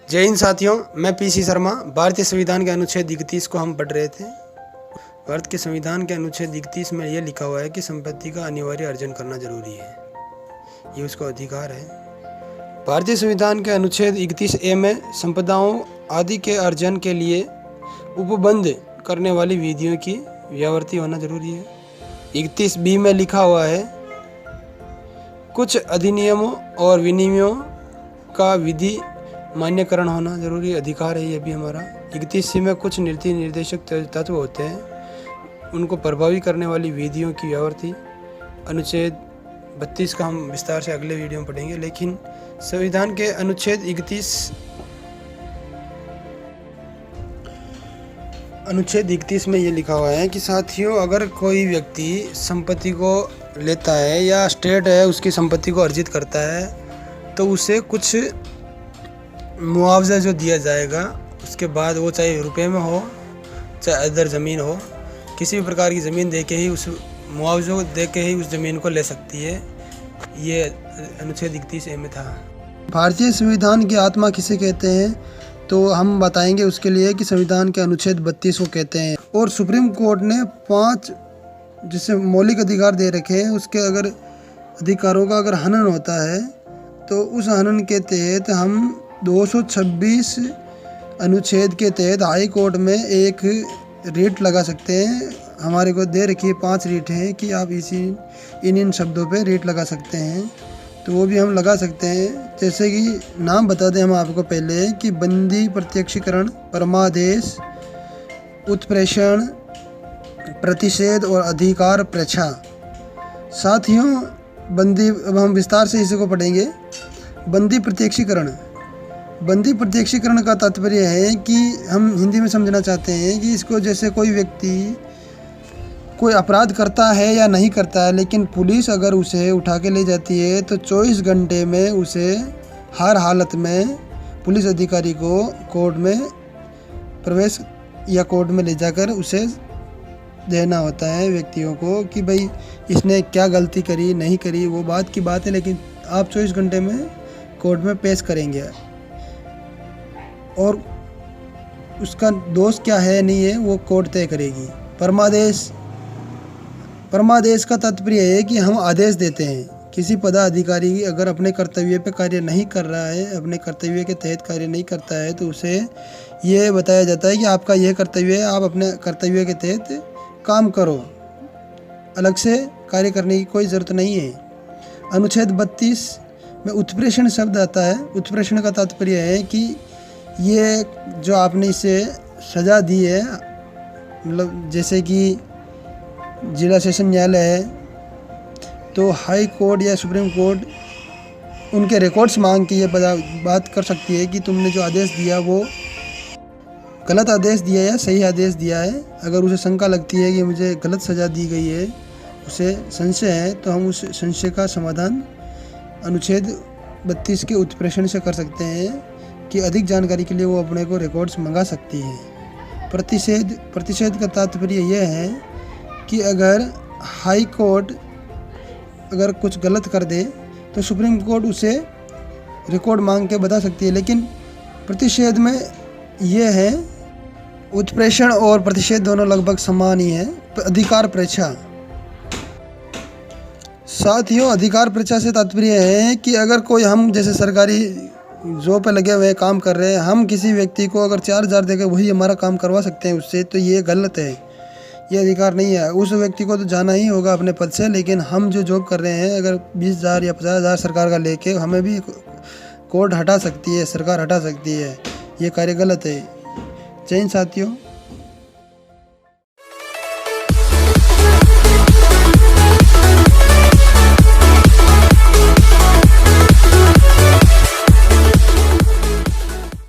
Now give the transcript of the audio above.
जय हिंद साथियों, मैं पीसी शर्मा। भारतीय संविधान के अनुच्छेद 31 को हम पढ़ रहे थे। भारत के संविधान के अनुच्छेद 31 में यह लिखा हुआ है कि संपत्ति का अनिवार्य अर्जन करना जरूरी है, ये उसका अधिकार है। भारतीय संविधान के अनुच्छेद 31A में संपदाओं आदि के अर्जन के लिए उपबंध करने वाली विधियों की व्यावृत्ति होना जरूरी है। 31B में लिखा हुआ है कुछ अधिनियमों और विनियमों का विधि मान्यकरण होना जरूरी अधिकार है, ये भी हमारा। 31C में कुछ नीति निर्देशक तत्व होते हैं, उनको प्रभावी करने वाली विधियों की व्यावृत्ति। अनुच्छेद 32 का हम विस्तार से अगले वीडियो में पढ़ेंगे, लेकिन संविधान के अनुच्छेद 31 में ये लिखा हुआ है कि साथियों, अगर कोई व्यक्ति संपत्ति को लेता है या स्टेट है उसकी संपत्ति को अर्जित करता है तो उसे कुछ मुआवजा जो दिया जाएगा, उसके बाद वो चाहे रुपए में हो चाहे अदर ज़मीन हो, किसी भी प्रकार की ज़मीन दे के ही उस मुआवजा दे के ही उस ज़मीन को ले सकती है। ये अनुच्छेद 31A में था। भारतीय संविधान की आत्मा किसे कहते हैं तो हम बताएंगे उसके लिए कि संविधान के अनुच्छेद 32 को कहते हैं। और सुप्रीम कोर्ट ने 5 जिसे मौलिक अधिकार दे रखे हैं, उसके अगर अधिकारों का अगर हनन होता है तो उस हनन के तहत हम 226 अनुच्छेद के तहत हाई कोर्ट में एक रीट लगा सकते हैं। हमारे को दे रखी है 5 रीट हैं कि आप इन शब्दों पे रीट लगा सकते हैं, तो वो भी हम लगा सकते हैं। जैसे कि नाम बता दें हम आपको पहले कि बंदी प्रत्यक्षीकरण, परमादेश, उत्प्रेषण, प्रतिषेध और अधिकार प्रेक्षा। साथियों, बंदी, अब हम विस्तार से इसी को पढ़ेंगे। बंदी प्रत्यक्षीकरण। बंदी प्रत्यक्षीकरण का तात्पर्य है कि हम हिंदी में समझना चाहते हैं कि इसको जैसे कोई व्यक्ति कोई अपराध करता है या नहीं करता है, लेकिन पुलिस अगर उसे उठा के ले जाती है तो 24 घंटे में उसे हर हालत में पुलिस अधिकारी को कोर्ट में प्रवेश या कोर्ट में ले जाकर उसे देना होता है व्यक्तियों को कि भाई इसने क्या गलती करी नहीं करी, वो बात की बात है, लेकिन आप 24 घंटे में कोर्ट में पेश करेंगे और उसका दोष क्या है नहीं है वो कोर्ट तय करेगी। परमादेश का तात्पर्य है कि हम आदेश देते हैं। किसी पदाधिकारी अगर अपने कर्तव्य पे कार्य नहीं कर रहा है, अपने कर्तव्य के तहत कार्य नहीं करता है, तो उसे ये बताया जाता है कि आपका यह कर्तव्य है, आप अपने कर्तव्य के तहत काम करो, अलग से कार्य करने की कोई ज़रूरत नहीं है। अनुच्छेद 32 में उत्प्रेषण शब्द आता है। उत्प्रेषण का तात्पर्य है कि ये जो आपने इसे सज़ा दी है, मतलब जैसे कि जिला सेशन न्यायालय है तो हाई कोर्ट या सुप्रीम कोर्ट उनके रिकॉर्ड्स मांग के ये बात कर सकती है कि तुमने जो आदेश दिया वो गलत आदेश दिया है या सही आदेश दिया है। अगर उसे शंका लगती है कि मुझे गलत सज़ा दी गई है, उसे संशय है, तो हम उस संशय का समाधान अनुच्छेद 32 के उत्प्रेषण से कर सकते हैं कि अधिक जानकारी के लिए वो अपने को रिकॉर्ड्स मंगा सकती है। प्रतिषेध का तात्पर्य यह है कि अगर हाई कोर्ट अगर कुछ गलत कर दे तो सुप्रीम कोर्ट उसे रिकॉर्ड मांग के बता सकती है, लेकिन प्रतिषेध में यह है, उत्प्रेषण और प्रतिषेध दोनों लगभग समान ही है। अधिकार प्रेक्षा। साथियों, अधिकार प्रेक्षा से तात्पर्य है कि अगर कोई, हम जैसे सरकारी जॉब पे लगे हुए काम कर रहे हैं, हम किसी व्यक्ति को अगर 4000 देकर वही हमारा काम करवा सकते हैं उससे, तो ये गलत है, ये अधिकार नहीं है। उस व्यक्ति को तो जाना ही होगा अपने पद से, लेकिन हम जो जॉब कर रहे हैं अगर 20,000 या 50,000 सरकार का लेके, हमें भी कोर्ट हटा सकती है, सरकार हटा सकती है, ये कार्य गलत है। जय हिंद साथियों।